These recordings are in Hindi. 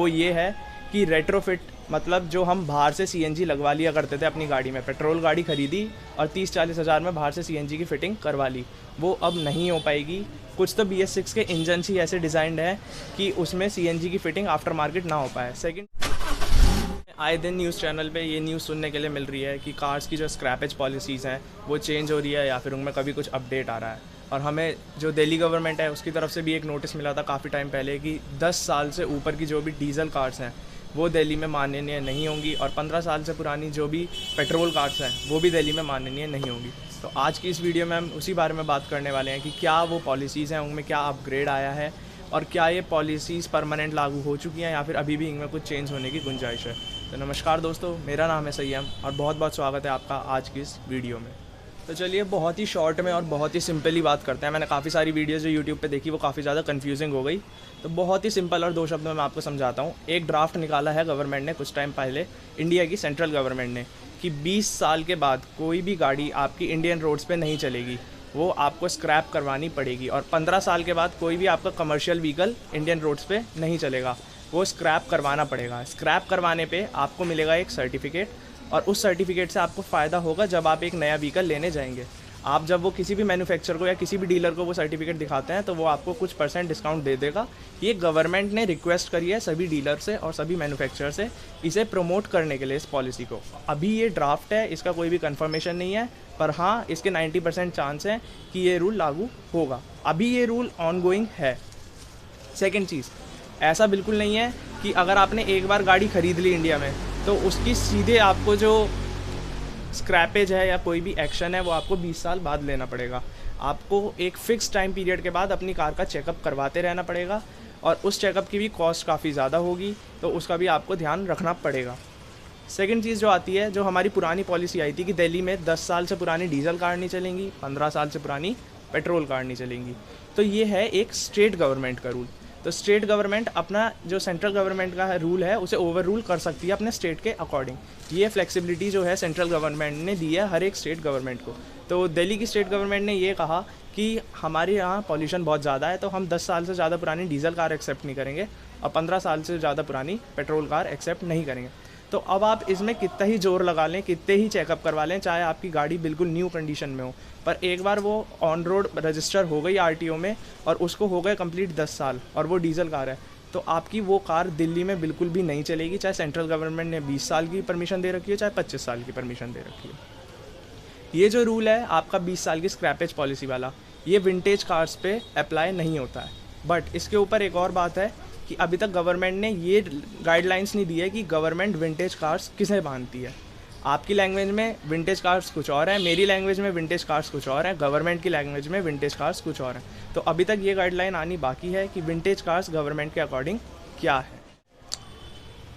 वो ये है कि रेट्रोफिट मतलब जो हम बाहर से सीएनजी लगवा लिया करते थे अपनी गाड़ी में, पेट्रोल गाड़ी खरीदी और 30-40 हज़ार में बाहर से सीएनजी की फ़िटिंग करवा ली, वो अब नहीं हो पाएगी। कुछ तो BS6 के इंजन ही ऐसे डिज़ाइंड हैं कि उसमें सीएनजी की फ़िटिंग आफ्टर मार्केट ना हो पाए। सेकंड, आए दिन न्यूज़ चैनल पे ये न्यूज़ सुनने के लिए मिल रही है कि कार्स की जो स्क्रैपेज पॉलिसीज़ हैं वो चेंज हो रही है या फिर उनमें कभी कुछ अपडेट आ रहा है। और हमें जो दिल्ली गवर्नमेंट है उसकी तरफ से भी एक नोटिस मिला था काफ़ी टाइम पहले कि 10 साल से ऊपर की जो भी डीजल कार्स हैं वो दिल्ली में माननीय नहीं होंगी और 15 साल से पुरानी जो भी पेट्रोल कार्स हैं वो भी दिल्ली में माननीय नहीं होंगी। तो आज की इस वीडियो में हम उसी बारे में बात करने वाले हैं कि क्या वो पॉलिसीज़ हैं, उनमें क्या अपग्रेड आया है और क्या ये पॉलिसीज़ परमानेंट लागू हो चुकी हैं या फिर अभी भी इनमें कुछ चेंज होने की गुंजाइश है। तो नमस्कार दोस्तों, मेरा नाम है सैयम और बहुत बहुत स्वागत है आपका आज की इस वीडियो में। तो चलिए बहुत ही शॉर्ट में और बहुत ही सिंपली बात करते हैं। मैंने काफ़ी सारी वीडियोज़ जो यूट्यूब पे देखी वो काफ़ी ज़्यादा कन्फ्यूजिंग हो गई, तो बहुत ही सिंपल और 2 शब्दों में आपको समझाता हूँ। एक ड्राफ्ट निकाला है गवर्नमेंट ने कुछ टाइम पहले, इंडिया की सेंट्रल गवर्नमेंट ने, कि 20 साल के बाद कोई भी गाड़ी आपकी इंडियन रोड्स पे नहीं चलेगी, वो आपको स्क्रैप करवानी पड़ेगी। और 15 साल के बाद कोई भी आपका कमर्शियल व्हीकल इंडियन रोड्स पे नहीं चलेगा, वो स्क्रैप करवाना पड़ेगा। स्क्रैप करवाने पे आपको मिलेगा एक सर्टिफिकेट और उस सर्टिफिकेट से आपको फ़ायदा होगा जब आप एक नया व्हीकल लेने जाएंगे। आप जब वो किसी भी मैन्युफैक्चरर को या किसी भी डीलर को वो सर्टिफिकेट दिखाते हैं तो वो आपको कुछ % डिस्काउंट दे देगा। ये गवर्नमेंट ने रिक्वेस्ट करी है सभी डीलर से और सभी मैन्युफैक्चरर से इसे प्रमोट करने के लिए, इस पॉलिसी को। अभी ये ड्राफ्ट है, इसका कोई भी कंफर्मेशन नहीं है, पर हाँ इसके 90% चांस हैं कि ये रूल लागू होगा। अभी ये रूल ऑनगोइंग है। सेकेंड चीज़, ऐसा बिल्कुल नहीं है कि अगर आपने एक बार गाड़ी ख़रीद ली इंडिया में तो उसकी सीधे आपको जो स्क्रैपेज है या कोई भी एक्शन है वो आपको 20 साल बाद लेना पड़ेगा। आपको एक फ़िक्स टाइम पीरियड के बाद अपनी कार का चेकअप करवाते रहना पड़ेगा और उस चेकअप की भी कॉस्ट काफ़ी ज़्यादा होगी, तो उसका भी आपको ध्यान रखना पड़ेगा। सेकंड चीज़ जो आती है, जो हमारी पुरानी पॉलिसी आई थी कि दिल्ली में 10 साल से पुरानी डीजल कार नहीं चलेंगी, 15 साल से पुरानी पेट्रोल कार नहीं चलेंगी, तो ये है एक स्टेट गवर्नमेंट का रूल। तो स्टेट गवर्नमेंट अपना जो सेंट्रल गवर्नमेंट का रूल है उसे ओवर रूल कर सकती है अपने स्टेट के अकॉर्डिंग। ये फ्लेक्सिबिलिटी जो है सेंट्रल गवर्नमेंट ने दी है हर एक स्टेट गवर्नमेंट को। तो दिल्ली की स्टेट गवर्नमेंट ने ये कहा कि हमारे यहाँ पॉल्यूशन बहुत ज़्यादा है, तो हम 10 साल से ज़्यादा पुरानी डीजल कार एक्सेप्ट नहीं करेंगे और 15 साल से ज़्यादा पुरानी पेट्रोल कार एक्सेप्ट नहीं करेंगे। तो अब आप इसमें कितना ही जोर लगा लें, कितने ही चेकअप करवा लें, चाहे आपकी गाड़ी बिल्कुल न्यू कंडीशन में हो, पर एक बार वो ऑन रोड रजिस्टर हो गई आरटीओ में और उसको हो गए कंप्लीट 10 साल और वो डीजल कार है, तो आपकी वो कार दिल्ली में बिल्कुल भी नहीं चलेगी, चाहे सेंट्रल गवर्नमेंट ने 20 साल की परमिशन दे रखी है, चाहे 25 साल की परमिशन दे रखी है। ये जो रूल है आपका 20 साल की स्क्रैपेज पॉलिसी वाला, ये विंटेज कार्स पे अप्लाई नहीं होता है। बट इसके ऊपर एक और बात है कि अभी तक गवर्नमेंट ने ये गाइडलाइंस नहीं दी है कि गवर्नमेंट विंटेज कार्स किसे बांधती है। आपकी लैंग्वेज में विंटेज कार्स कुछ और है, मेरी लैंग्वेज में विंटेज कार्स कुछ और है, गवर्नमेंट की लैंग्वेज में विंटेज कार्स कुछ और हैं। तो अभी तक ये गाइडलाइन आनी बाकी है कि विंटेज कार्स गवर्नमेंट के अकॉर्डिंग क्या है।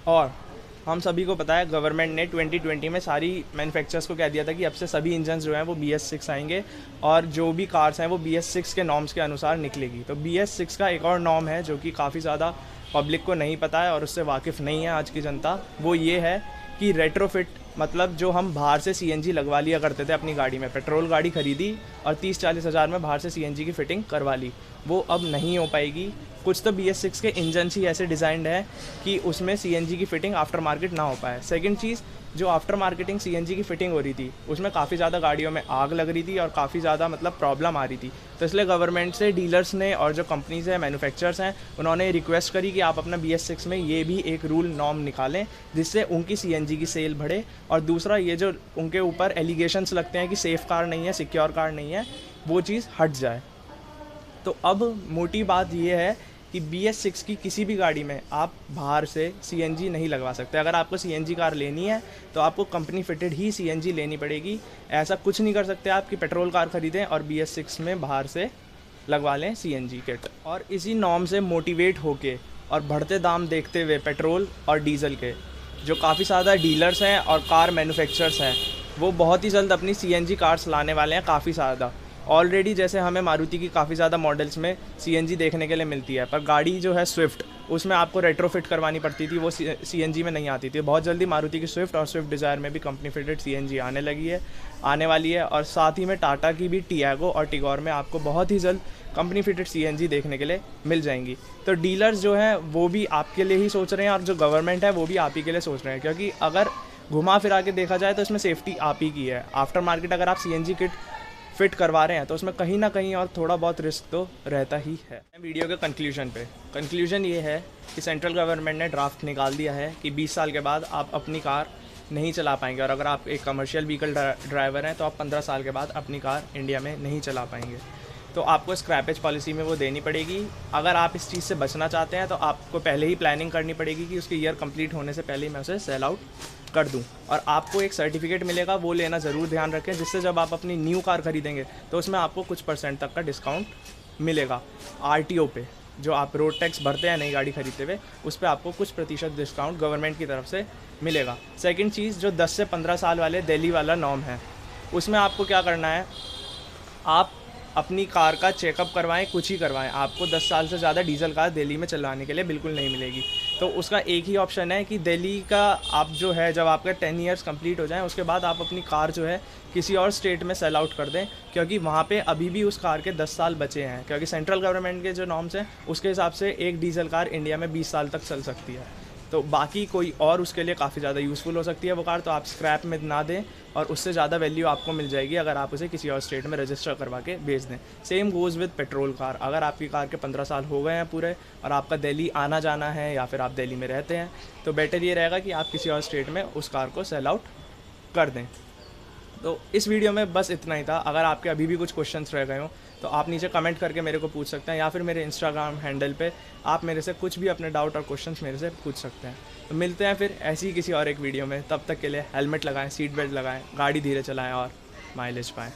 और हम सभी को पता है गवर्नमेंट ने 2020 में सारी मैन्युफैक्चरर्स को कह दिया था कि अब से सभी इंजन जो हैं वो BS6 आएंगे और जो भी कार्स हैं वो BS6 के नॉर्म्स के अनुसार निकलेगी। तो BS6 का एक और नॉर्म है जो कि काफ़ी ज़्यादा पब्लिक को नहीं पता है और उससे वाकिफ़ नहीं है आज की जनता। वो ये है कि रेट्रोफिट मतलब जो हम बाहर से सीएनजी लगवा लिया करते थे अपनी गाड़ी में, पेट्रोल गाड़ी खरीदी और 30-40 हज़ार में बाहर से सीएनजी की फ़िटिंग करवा ली, वो अब नहीं हो पाएगी। कुछ तो BS6 के इंजन ही ऐसे डिज़ाइंड हैं कि उसमें सीएनजी की फ़िटिंग आफ्टर मार्केट ना हो पाए। सेकंड चीज़, जो आफ्टर मार्केटिंग सीएनजी की फ़िटिंग हो रही थी उसमें काफ़ी ज़्यादा गाड़ियों में आग लग रही थी और काफ़ी ज़्यादा मतलब प्रॉब्लम आ रही थी। तो इसलिए गवर्नमेंट से डीलर्स ने और जो कंपनीज़ हैं, मैन्युफैक्चरर्स हैं, उन्होंने रिक्वेस्ट करी कि आप अपना BS6 में ये भी एक रूल नॉर्म निकालें जिससे उनकी सीएनजी की सेल बढ़े। और दूसरा, ये जो उनके ऊपर एलिगेशंस लगते हैं कि सेफ़ कार नहीं है, सिक्योर कार नहीं है, वो चीज़ हट जाए। तो अब मोटी बात ये है कि BS6 की किसी भी गाड़ी में आप बाहर से सीएनजी नहीं लगवा सकते। अगर आपको सीएनजी कार लेनी है तो आपको कंपनी फिटेड ही सीएनजी लेनी पड़ेगी। ऐसा कुछ नहीं कर सकते आप कि पेट्रोल कार ख़रीदें और BS6 में बाहर से लगवा लें सीएनजी किट। और इसी नॉर्म से मोटिवेट होके और बढ़ते दाम देखते हुए पेट्रोल और डीजल के जो काफ़ी ज़्यादा डीलर्स हैं और कार मैन्युफैक्चरर्स हैं वो बहुत ही जल्द अपनी सीएनजी कार्स लाने वाले हैं, काफ़ी ज़्यादा। ऑलरेडी जैसे हमें मारुति की काफ़ी ज़्यादा मॉडल्स में सीएनजी देखने के लिए मिलती है, पर गाड़ी जो है स्विफ्ट उसमें आपको रेट्रोफिट करवानी पड़ती थी, वो सीएनजी में नहीं आती थी। बहुत जल्दी मारुति की स्विफ्ट और स्विफ्ट डिज़ायर में भी कंपनी फिटेड सीएनजी आने लगी है, आने वाली है। और साथ ही में टाटा की भी टियागो और टिगोर में आपको बहुत ही जल्द कंपनी फिटेड सीएनजी देखने के लिए मिल जाएंगी। तो डीलर्स जो हैं वो भी आपके लिए ही सोच रहे हैं और जो गवर्नमेंट है वो भी आप ही के लिए सोच रहे हैं, क्योंकि अगर घुमा फिरा के देखा जाए तो इसमें सेफ्टी आप ही की है। आफ्टर मार्केट अगर आप सीएनजी किट फिट करवा रहे हैं तो उसमें कहीं ना कहीं और थोड़ा बहुत रिस्क तो रहता ही है। वीडियो के कंक्लूजन ये है कि सेंट्रल गवर्नमेंट ने ड्राफ्ट निकाल दिया है कि 20 साल के बाद आप अपनी कार नहीं चला पाएंगे, और अगर आप एक कमर्शियल व्हीकल ड्राइवर हैं तो आप 15 साल के बाद अपनी कार इंडिया में नहीं चला पाएंगे। तो आपको स्क्रैपेज पॉलिसी में वो देनी पड़ेगी। अगर आप इस चीज़ से बचना चाहते हैं तो आपको पहले ही प्लानिंग करनी पड़ेगी कि उसके ईयर कंप्लीट होने से पहले ही मैं उसे सेल आउट कर दूं। और आपको एक सर्टिफिकेट मिलेगा, वो लेना ज़रूर ध्यान रखें, जिससे जब आप अपनी न्यू कार खरीदेंगे तो उसमें आपको कुछ % तक का डिस्काउंट मिलेगा। आरटीओ पे जो आप रोड टैक्स भरते हैं नई गाड़ी खरीदते हुए, उस पर आपको कुछ % डिस्काउंट गवर्नमेंट की तरफ से मिलेगा। सेकंड चीज़, जो 10 से 15 साल वाले दिल्ली वाला नॉर्म है, उसमें आपको क्या करना है, आप अपनी कार का चेकअप करवाएं, कुछ ही करवाएं। आपको 10 साल से ज़्यादा डीजल कार दिल्ली में चलाने के लिए बिल्कुल नहीं मिलेगी। तो उसका एक ही ऑप्शन है कि दिल्ली का आप जो है, जब आपका 10 ईयर्स कंप्लीट हो जाएं उसके बाद आप अपनी कार जो है किसी और स्टेट में सेल आउट कर दें, क्योंकि वहाँ पे अभी भी उस कार के 10 साल बचे हैं। क्योंकि सेंट्रल गवर्नमेंट के जो नॉर्म्स हैं उसके हिसाब से एक डीजल कार इंडिया में 20 साल तक चल सकती है। तो बाकी कोई और उसके लिए काफ़ी ज़्यादा यूज़फुल हो सकती है वो कार, तो आप स्क्रैप में ना दें और उससे ज़्यादा वैल्यू आपको मिल जाएगी अगर आप उसे किसी और स्टेट में रजिस्टर करवा के बेच दें। Same goes with petrol car. अगर आपकी कार के 15 साल हो गए हैं पूरे और आपका दिल्ली आना जाना है या फिर आप दिल्ली में रहते हैं, तो बेटर ये रहेगा कि आप किसी और स्टेट में उस कार को सेल आउट कर दें। तो इस वीडियो में बस इतना ही था। अगर आपके अभी भी कुछ क्वेश्चंस रह गए हों तो आप नीचे कमेंट करके मेरे को पूछ सकते हैं, या फिर मेरे इंस्टाग्राम हैंडल पे आप मेरे से कुछ भी अपने डाउट और क्वेश्चंस मेरे से पूछ सकते हैं। तो मिलते हैं फिर ऐसी ही किसी और एक वीडियो में। तब तक के लिए हेलमेट लगाएं, सीट बेल्ट लगाएं, गाड़ी धीरे चलाएं और माइलेज पाएं।